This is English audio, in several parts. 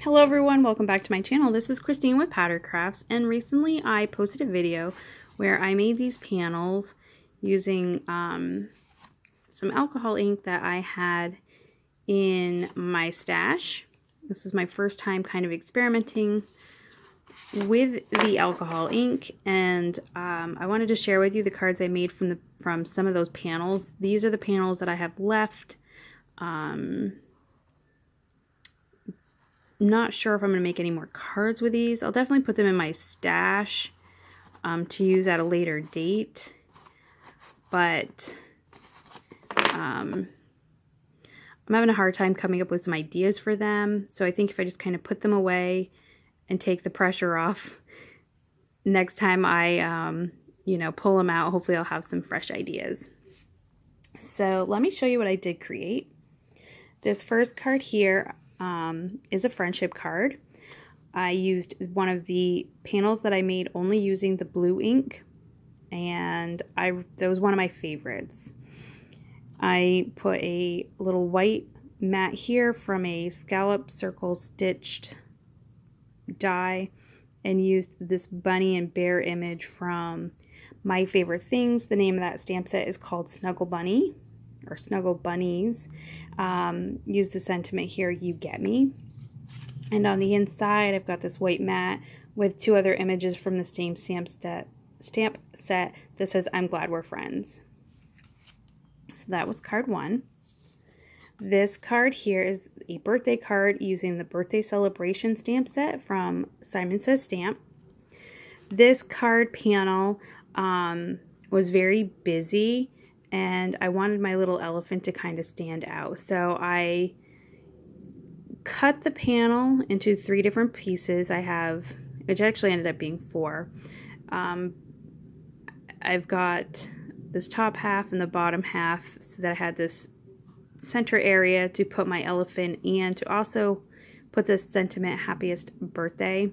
Hello everyone, welcome back to my channel. This is Christine with Patter Crafts, and recently I posted a video where I made these panels using some alcohol ink that I had in my stash. This is my first time kind of experimenting with the alcohol ink, and I wanted to share with you the cards I made from some of those panels. These are the panels that I have left. Not sure if I'm going to make any more cards with these. I'll definitely put them in my stash to use at a later date. But I'm having a hard time coming up with some ideas for them. So I think if I just kind of put them away and take the pressure off, next time I, pull them out, hopefully I'll have some fresh ideas. So let me show you what I did create. This first card here is a friendship card. I used one of the panels that I made only using the blue ink, and that was one of my favorites. I put a little white mat here from a scallop circle stitched die and used this bunny and bear image from My Favorite Things. The name of that stamp set is called Snuggle Bunny, or Snuggle Bunnies. Use the sentiment here, "You get me." And on the inside, I've got this white mat with two other images from the same stamp set that says, "I'm glad we're friends." So that was card one. This card here is a birthday card using the birthday celebration stamp set from Simon Says Stamp. This card panel was very busy, and I wanted my little elephant to kind of stand out. So I cut the panel into 3 different pieces. Which actually ended up being 4. I've got this top half and the bottom half so that I had this center area to put my elephant and to also put this sentiment, "Happiest Birthday."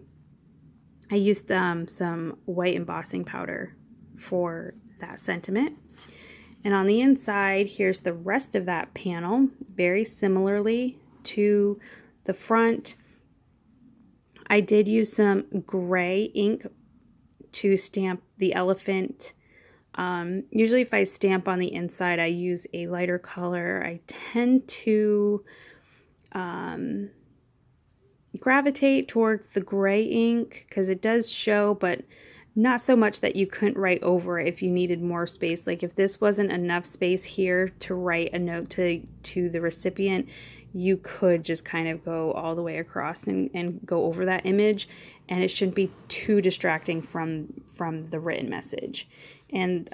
I used some white embossing powder for that sentiment. And on the inside, here's the rest of that panel, very similarly to the front. I did use some gray ink to stamp the elephant. Usually if I stamp on the inside, I use a lighter color. I tend to gravitate towards the gray ink because it does show, but not so much that you couldn't write over it if you needed more space. Like if this wasn't enough space here to write a note to the recipient, you could just kind of go all the way across and go over that image, and it shouldn't be too distracting from the written message. And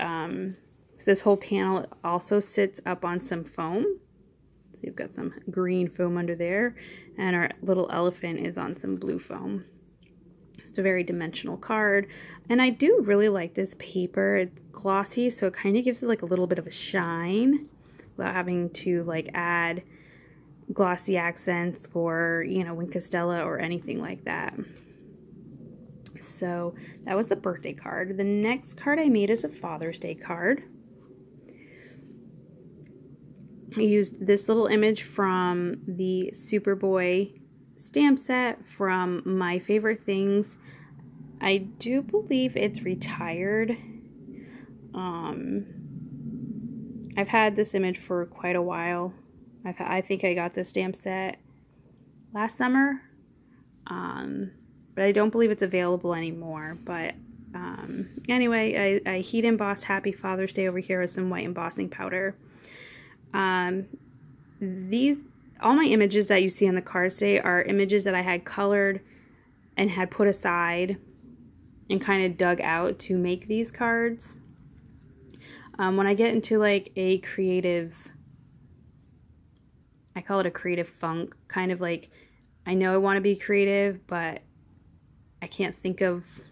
this whole panel also sits up on some foam. So you've got some green foam under there, and our little elephant is on some blue foam. It's a very dimensional card, and I do really like this paper. It's glossy, so it kind of gives it like a little bit of a shine without having to like add glossy accents or, Wink Castella or anything like that. So that was the birthday card. The next card I made is a Father's Day card. I used this little image from the Superboy stamp set from My Favorite Things. I do believe it's retired. I've had this image for quite a while. I think I got this stamp set last summer, but I don't believe it's available anymore. But anyway, I heat embossed Happy Father's Day over here with some white embossing powder. All my images that you see on the cards today are images that I had colored and had put aside and kind of dug out to make these cards. When I get into like a creative, I call it a creative funk, kind of like I know I want to be creative, but I can't think of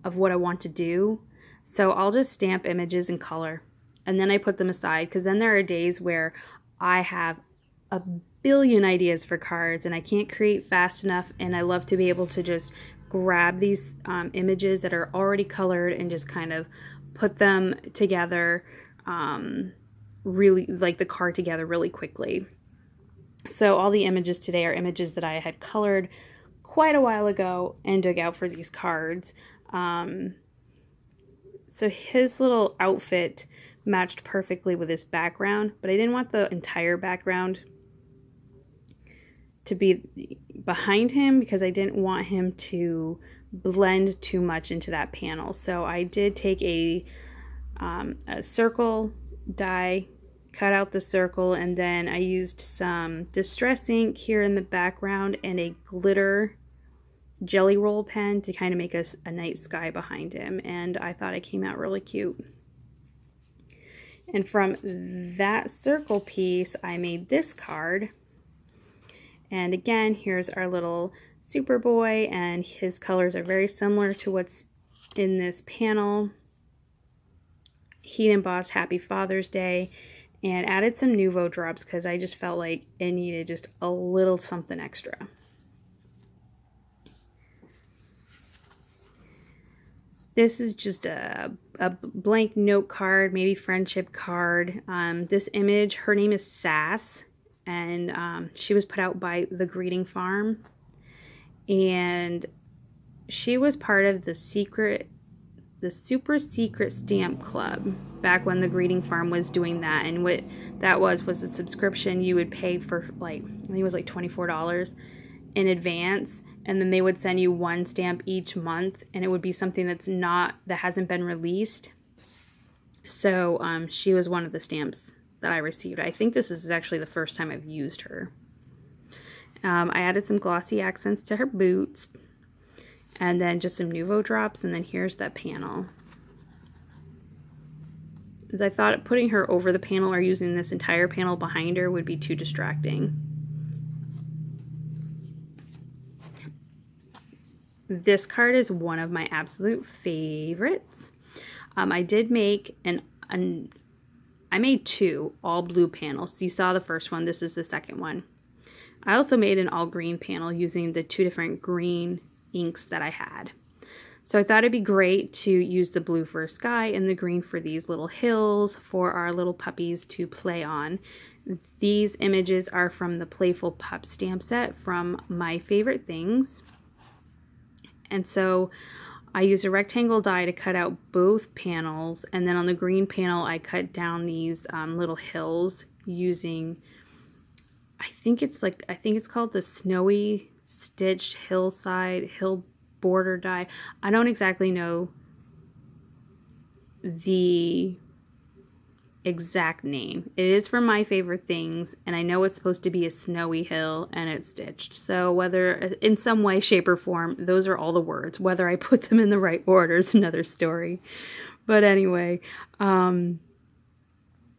what I want to do. So I'll just stamp images in color, and then I put them aside, because then there are days where I have a billion ideas for cards and I can't create fast enough, and I love to be able to just grab these images that are already colored and just kind of put them together, really like the card together really quickly. So all the images today are images that I had colored quite a while ago and dug out for these cards. So his little outfit matched perfectly with his background, but I didn't want the entire background to be behind him because I didn't want him to blend too much into that panel. So I did take a circle die, cut out the circle, and then I used some Distress ink here in the background and a glitter jelly roll pen to kind of make a night sky behind him, and I thought it came out really cute. And from that circle piece I made this card, and again here's our little Superboy, and his colors are very similar to what's in this panel. Heat embossed Happy Father's Day and added some Nuvo drops because I just felt like it needed just a little something extra. This is just a blank note card, maybe friendship card. This image, her name is Sass, and she was put out by The Greeting Farm. And she was part of the super secret stamp club back when The Greeting Farm was doing that. And what that was a subscription you would pay for, like, I think it was like $24 in advance, and then they would send you one stamp each month, and it would be something that hasn't been released. So she was one of the stamps that I received. I think this is actually the first time I've used her. I added some glossy accents to her boots, and then just some Nuvo drops, and then here's that panel. As I thought putting her over the panel or using this entire panel behind her would be too distracting. This card is one of my absolute favorites. I did make I made two all blue panels. So you saw the first one, this is the second one. I also made an all green panel using the two different green inks that I had. So I thought it'd be great to use the blue for a sky and the green for these little hills for our little puppies to play on. These images are from the Playful Pup stamp set from My Favorite Things. And so I used a rectangle die to cut out both panels, and then on the green panel I cut down these little hills using, I think it's called the Snowy Stitched Hillside Hill Border die. I don't exactly know the exact name. It is from My Favorite Things, and I know it's supposed to be a snowy hill and it's stitched. So whether in some way, shape, or form, those are all the words. Whether I put them in the right order is another story. But anyway, and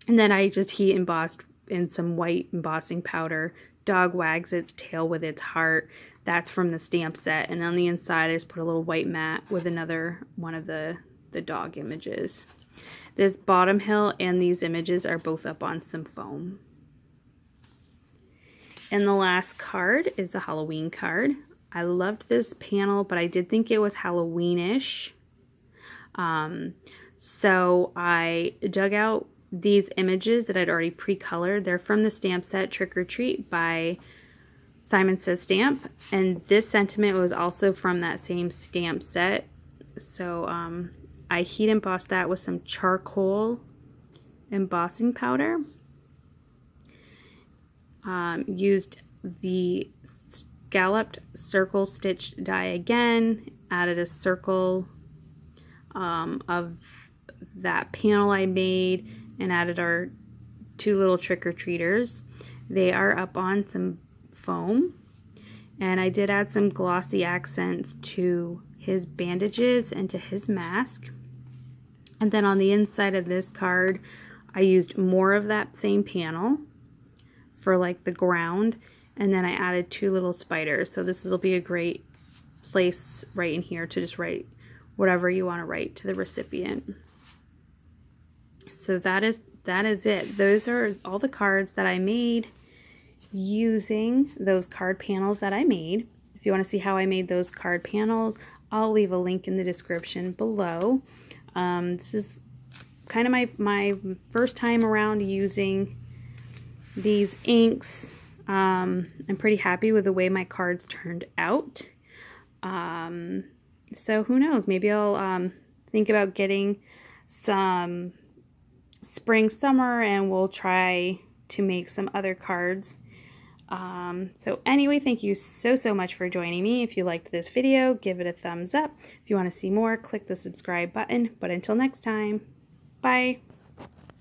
then I just heat embossed in some white embossing powder. Dog wags its tail with its heart. That's from the stamp set. And on the inside I just put a little white mat with another one of the dog images. This bottom hill and these images are both up on some foam. And the last card is a Halloween card. I loved this panel, but I did think it was Halloweenish. So I dug out these images that I'd already pre-colored. They're from the stamp set Trick or Treat by Simon Says Stamp. And this sentiment was also from that same stamp set. So I heat embossed that with some charcoal embossing powder. Used the scalloped circle stitched die again. Added a circle of that panel I made and added our two little trick-or-treaters. They are up on some foam. And I did add some glossy accents to his bandages and to his mask. And then on the inside of this card, I used more of that same panel for like the ground, and then I added two little spiders. So this will be a great place right in here to just write whatever you want to write to the recipient. So that is it. Those are all the cards that I made using those card panels that I made. If you want to see how I made those card panels, I'll leave a link in the description below. This is kind of my first time around using these inks. I'm pretty happy with the way my cards turned out. So who knows, maybe I'll think about getting some spring summer and we'll try to make some other cards. So anyway, thank you so much for joining me. If you liked this video, give it a thumbs up. If you want to see more, click the subscribe button. But until next time, bye.